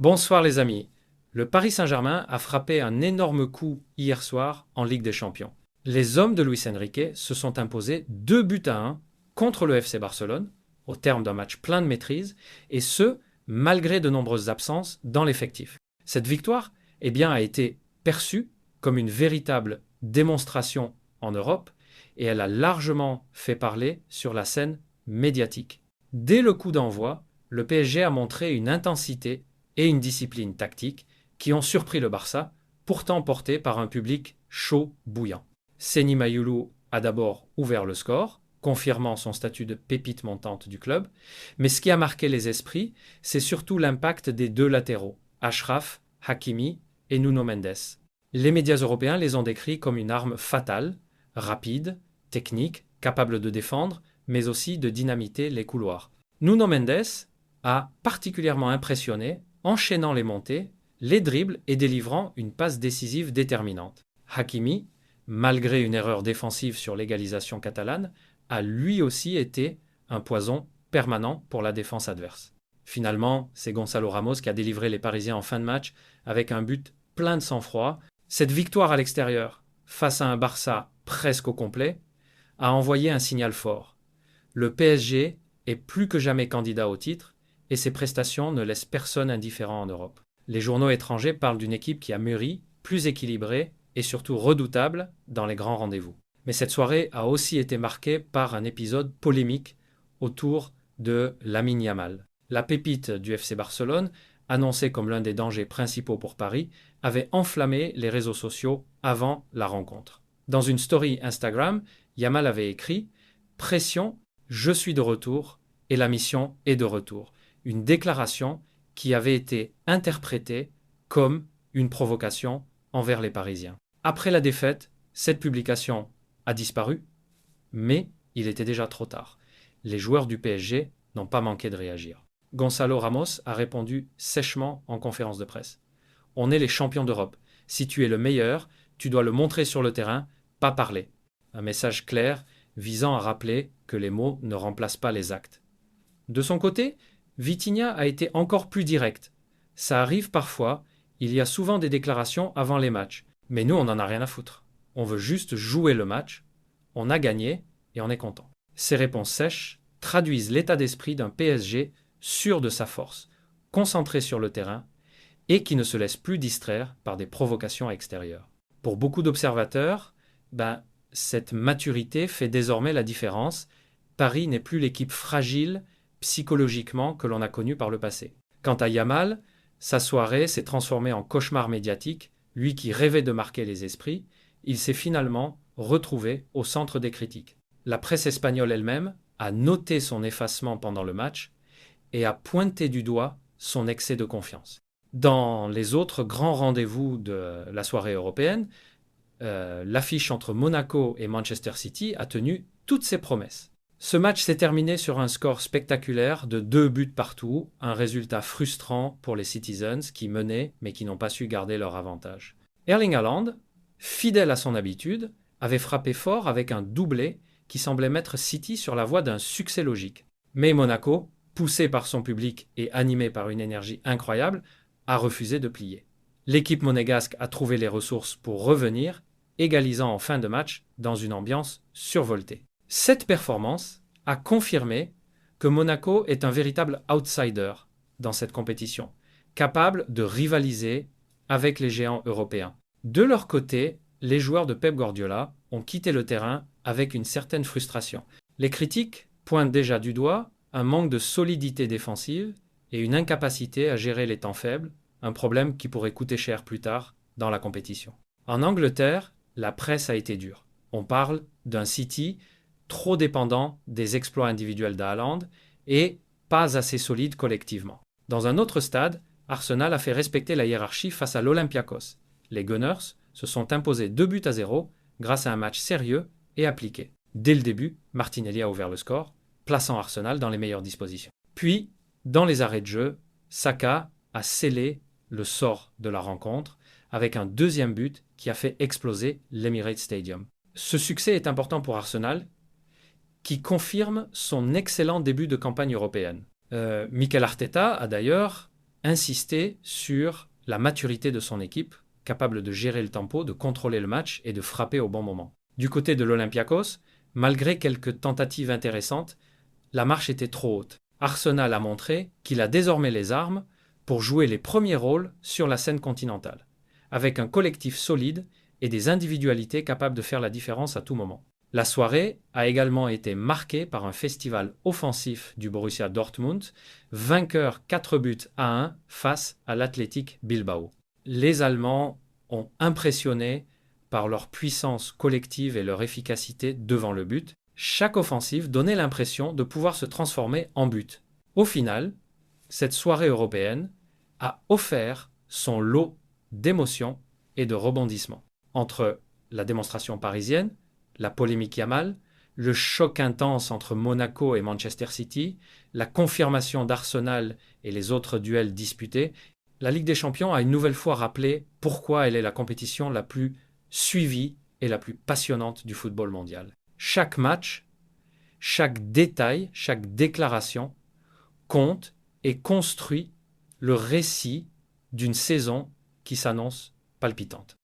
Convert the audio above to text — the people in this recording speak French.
Bonsoir les amis. Le Paris Saint-Germain a frappé un énorme coup hier soir en Ligue des Champions. Les hommes de Luis Enrique se sont imposés 2 buts à 1 contre le FC Barcelone, au terme d'un match plein de maîtrise, et ce, malgré de nombreuses absences dans l'effectif. Cette victoire a été perçue comme une véritable démonstration en Europe, et elle a largement fait parler sur la scène médiatique. Dès le coup d'envoi, le PSG a montré une intensité et une discipline tactique qui ont surpris le Barça, pourtant porté par un public chaud bouillant. Seny Mayulu a d'abord ouvert le score, confirmant son statut de pépite montante du club, mais ce qui a marqué les esprits, c'est surtout l'impact des deux latéraux, Achraf, Hakimi et Nuno Mendes. Les médias européens les ont décrits comme une arme fatale, rapide, technique, capable de défendre, mais aussi de dynamiter les couloirs. Nuno Mendes a particulièrement impressionné, enchaînant les montées, les dribbles et délivrant une passe décisive déterminante. Hakimi, malgré une erreur défensive sur l'égalisation catalane, a lui aussi été un poison permanent pour la défense adverse. Finalement, c'est Gonzalo Ramos qui a délivré les Parisiens en fin de match avec un but plein de sang-froid. Cette victoire à l'extérieur, face à un Barça presque au complet, a envoyé un signal fort. Le PSG est plus que jamais candidat au titre et ses prestations ne laissent personne indifférent en Europe. Les journaux étrangers parlent d'une équipe qui a mûri, plus équilibrée et surtout redoutable dans les grands rendez-vous. Mais cette soirée a aussi été marquée par un épisode polémique autour de Lamine Yamal. La pépite du FC Barcelone, annoncée comme l'un des dangers principaux pour Paris, avait enflammé les réseaux sociaux avant la rencontre. Dans une story Instagram, Yamal avait écrit « Pression, je suis de retour et la mission est de retour ». Une déclaration qui avait été interprétée comme une provocation envers les Parisiens. Après la défaite, cette publication a disparu, mais il était déjà trop tard. Les joueurs du PSG n'ont pas manqué de réagir. Gonzalo Ramos a répondu sèchement en conférence de presse. « On est les champions d'Europe. Si tu es le meilleur, tu dois le montrer sur le terrain, pas parler. » Un message clair visant à rappeler que les mots ne remplacent pas les actes. De son côté, Vitinha a été encore plus direct. Ça arrive parfois, il y a souvent des déclarations avant les matchs. Mais nous, on n'en a rien à foutre. On veut juste jouer le match, on a gagné et on est content. Ces réponses sèches traduisent l'état d'esprit d'un PSG sûr de sa force, concentré sur le terrain et qui ne se laisse plus distraire par des provocations extérieures. Pour beaucoup d'observateurs, cette maturité fait désormais la différence. Paris n'est plus l'équipe fragile psychologiquement que l'on a connue par le passé. Quant à Yamal, sa soirée s'est transformée en cauchemar médiatique. Lui qui rêvait de marquer les esprits, il s'est finalement retrouvé au centre des critiques. La presse espagnole elle-même a noté son effacement pendant le match et a pointé du doigt son excès de confiance. Dans les autres grands rendez-vous de la soirée européenne, l'affiche entre Monaco et Manchester City a tenu toutes ses promesses. Ce match s'est terminé sur un score spectaculaire de 2 buts partout, un résultat frustrant pour les Citizens qui menaient mais qui n'ont pas su garder leur avantage. Erling Haaland, fidèle à son habitude, avait frappé fort avec un doublé qui semblait mettre City sur la voie d'un succès logique. Mais Monaco, poussé par son public et animé par une énergie incroyable, a refusé de plier. L'équipe monégasque a trouvé les ressources pour revenir, égalisant en fin de match dans une ambiance survoltée. Cette performance a confirmé que Monaco est un véritable outsider dans cette compétition, capable de rivaliser avec les géants européens. De leur côté, les joueurs de Pep Guardiola ont quitté le terrain avec une certaine frustration. Les critiques pointent déjà du doigt un manque de solidité défensive et une incapacité à gérer les temps faibles, un problème qui pourrait coûter cher plus tard dans la compétition. En Angleterre, la presse a été dure. On parle d'un City trop dépendant des exploits individuels d'Haaland et pas assez solide collectivement. Dans un autre stade, Arsenal a fait respecter la hiérarchie face à l'Olympiakos. Les Gunners se sont imposés 2 buts à 0 grâce à un match sérieux et appliqué. Dès le début, Martinelli a ouvert le score, plaçant Arsenal dans les meilleures dispositions. Puis, dans les arrêts de jeu, Saka a scellé le sort de la rencontre avec un deuxième but qui a fait exploser l'Emirates Stadium. Ce succès est important pour Arsenal, qui confirme son excellent début de campagne européenne. Mikel Arteta a d'ailleurs insisté sur la maturité de son équipe, capable de gérer le tempo, de contrôler le match et de frapper au bon moment. Du côté de l'Olympiakos, malgré quelques tentatives intéressantes, la marche était trop haute. Arsenal a montré qu'il a désormais les armes pour jouer les premiers rôles sur la scène continentale, avec un collectif solide et des individualités capables de faire la différence à tout moment. La soirée a également été marquée par un festival offensif du Borussia Dortmund, vainqueur 4-1 face à l'Athletic Bilbao. Les Allemands ont impressionné par leur puissance collective et leur efficacité devant le but. Chaque offensive donnait l'impression de pouvoir se transformer en but. Au final, cette soirée européenne a offert son lot d'émotions et de rebondissements. Entre la démonstration parisienne, la polémique Yamal, le choc intense entre Monaco et Manchester City, la confirmation d'Arsenal et les autres duels disputés, la Ligue des Champions a une nouvelle fois rappelé pourquoi elle est la compétition la plus suivie et la plus passionnante du football mondial. Chaque match, chaque détail, chaque déclaration compte et construit le récit d'une saison qui s'annonce palpitante.